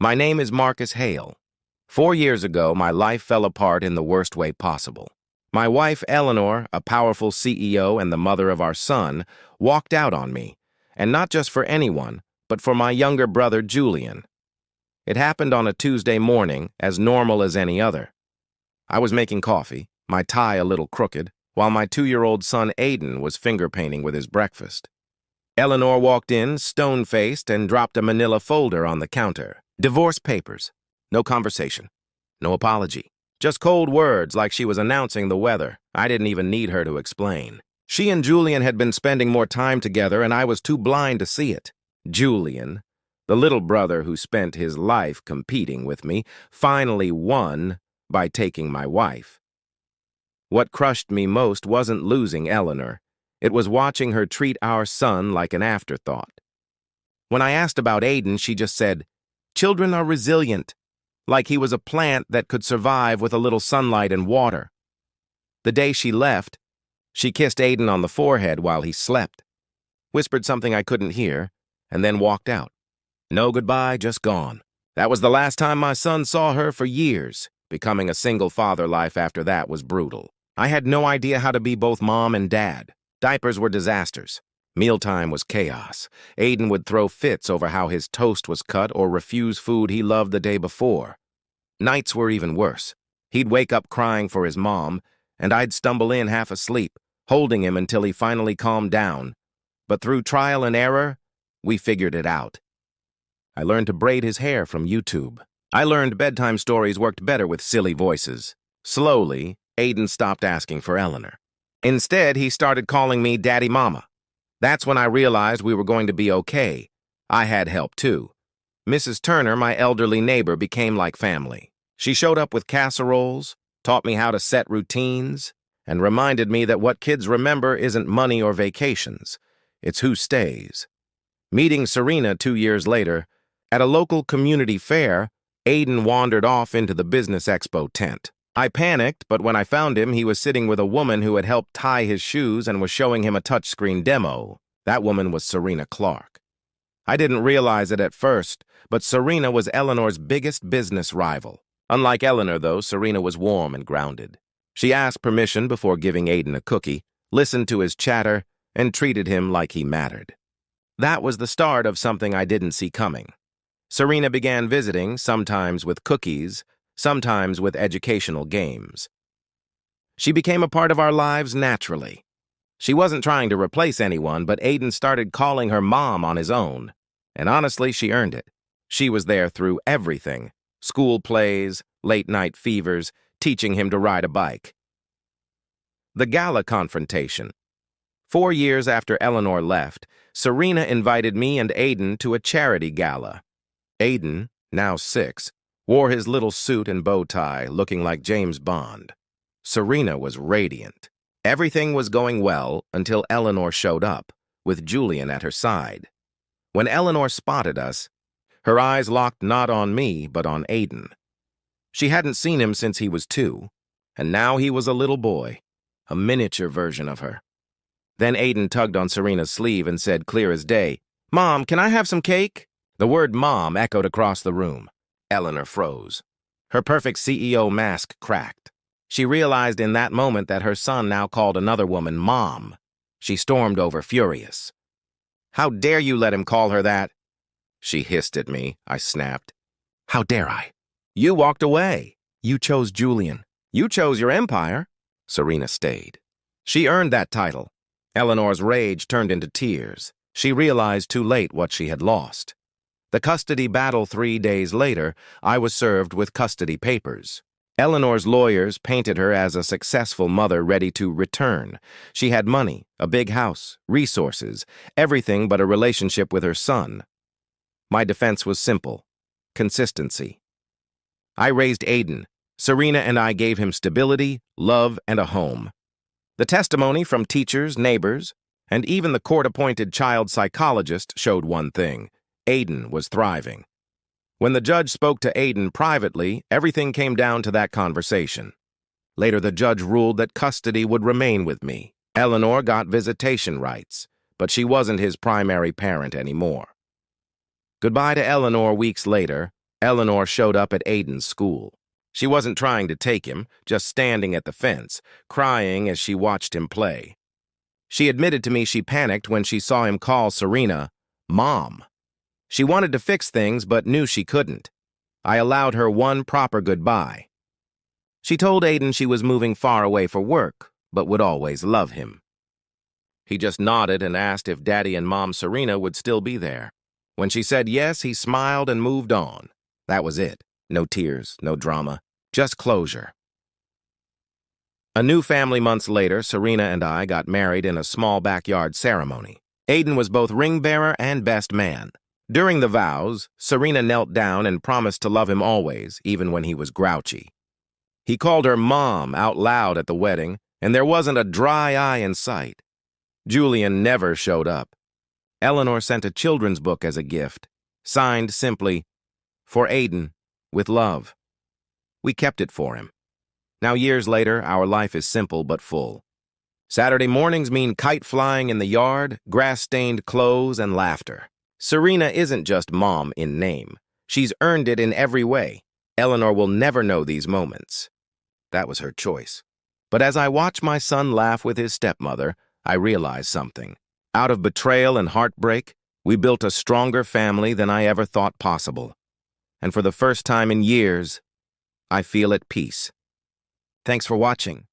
My name is Marcus Hale. 4 years ago, my life fell apart in the worst way possible. My wife, Eleanor, a powerful CEO and the mother of our son, walked out on me, and not just for anyone, but for my younger brother, Julian. It happened on a Tuesday morning, as normal as any other. I was making coffee, my tie a little crooked, while my 2-year-old son, Aiden, was finger painting with his breakfast. Eleanor walked in, stone-faced, and dropped a manila folder on the counter. Divorce papers. No conversation. No apology. Just cold words like she was announcing the weather. I didn't even need her to explain. She and Julian had been spending more time together, and I was too blind to see it. Julian, the little brother who spent his life competing with me, finally won by taking my wife. What crushed me most wasn't losing Eleanor. It was watching her treat our son like an afterthought. When I asked about Aiden, she just said, "Children are resilient," like he was a plant that could survive with a little sunlight and water. The day she left, she kissed Aiden on the forehead while he slept, whispered something I couldn't hear, and then walked out. No goodbye, just gone. That was the last time my son saw her for years. Becoming a single father life after that was brutal. I had no idea how to be both mom and dad. Diapers were disasters. Mealtime was chaos. Aiden would throw fits over how his toast was cut or refuse food he loved the day before. Nights were even worse. He'd wake up crying for his mom, and I'd stumble in half asleep, holding him until he finally calmed down. But through trial and error, we figured it out. I learned to braid his hair from YouTube. I learned bedtime stories worked better with silly voices. Slowly, Aiden stopped asking for Eleanor. Instead, he started calling me Daddy Mama. That's when I realized we were going to be okay. I had help, too. Mrs. Turner, my elderly neighbor, became like family. She showed up with casseroles, taught me how to set routines, and reminded me that what kids remember isn't money or vacations. It's who stays. Meeting Serena 2 years later, at a local community fair, Aiden wandered off into the Business Expo tent. I panicked, but when I found him, he was sitting with a woman who had helped tie his shoes and was showing him a touchscreen demo. That woman was Serena Clark. I didn't realize it at first, but Serena was Eleanor's biggest business rival. Unlike Eleanor, though, Serena was warm and grounded. She asked permission before giving Aiden a cookie, listened to his chatter, and treated him like he mattered. That was the start of something I didn't see coming. Serena began visiting, sometimes with cookies, sometimes with educational games. She became a part of our lives naturally. She wasn't trying to replace anyone, but Aiden started calling her mom on his own. And honestly, she earned it. She was there through everything: school plays, late-night fevers, teaching him to ride a bike. The gala confrontation. 4 years after Eleanor left, Serena invited me and Aiden to a charity gala. Aiden, now 6, wore his little suit and bow tie, looking like James Bond. Serena was radiant. Everything was going well until Eleanor showed up, with Julian at her side. When Eleanor spotted us, her eyes locked not on me, but on Aiden. She hadn't seen him since he was 2, and now he was a little boy, a miniature version of her. Then Aiden tugged on Serena's sleeve and said, clear as day, "Mom, can I have some cake?" The word mom echoed across the room. Eleanor froze. Her perfect CEO mask cracked. She realized in that moment that her son now called another woman mom. She stormed over, furious. "How dare you let him call her that?" She hissed at me. I snapped. "How dare I? You walked away. You chose Julian. You chose your empire." Serena stayed. She earned that title. Eleanor's rage turned into tears. She realized too late what she had lost. The custody battle 3 days later, I was served with custody papers. Eleanor's lawyers painted her as a successful mother ready to return. She had money, a big house, resources, everything but a relationship with her son. My defense was simple: consistency. I raised Aiden. Serena and I gave him stability, love, and a home. The testimony from teachers, neighbors, and even the court-appointed child psychologist showed one thing: Aiden was thriving. When the judge spoke to Aiden privately, everything came down to that conversation. Later, the judge ruled that custody would remain with me. Eleanor got visitation rights, but she wasn't his primary parent anymore. Goodbye to Eleanor weeks later, Eleanor showed up at Aiden's school. She wasn't trying to take him, just standing at the fence, crying as she watched him play. She admitted to me she panicked when she saw him call Serena Mom. She wanted to fix things but knew she couldn't. I allowed her one proper goodbye. She told Aiden she was moving far away for work, but would always love him. He just nodded and asked if Daddy and Mom Serena would still be there. When she said yes, he smiled and moved on. That was it. No tears, no drama, just closure. A new family months later, Serena and I got married in a small backyard ceremony. Aiden was both ring bearer and best man. During the vows, Serena knelt down and promised to love him always, even when he was grouchy. He called her Mom out loud at the wedding, and there wasn't a dry eye in sight. Julian never showed up. Eleanor sent a children's book as a gift, signed simply, "For Aiden, with love." We kept it for him. Now, years later, our life is simple but full. Saturday mornings mean kite flying in the yard, grass-stained clothes, and laughter. Serena isn't just Mom in name. She's earned it in every way. Eleanor will never know these moments. That was her choice. But as I watch my son laugh with his stepmother, I realize something. Out of betrayal and heartbreak, we built a stronger family than I ever thought possible. And for the first time in years, I feel at peace. Thanks for watching.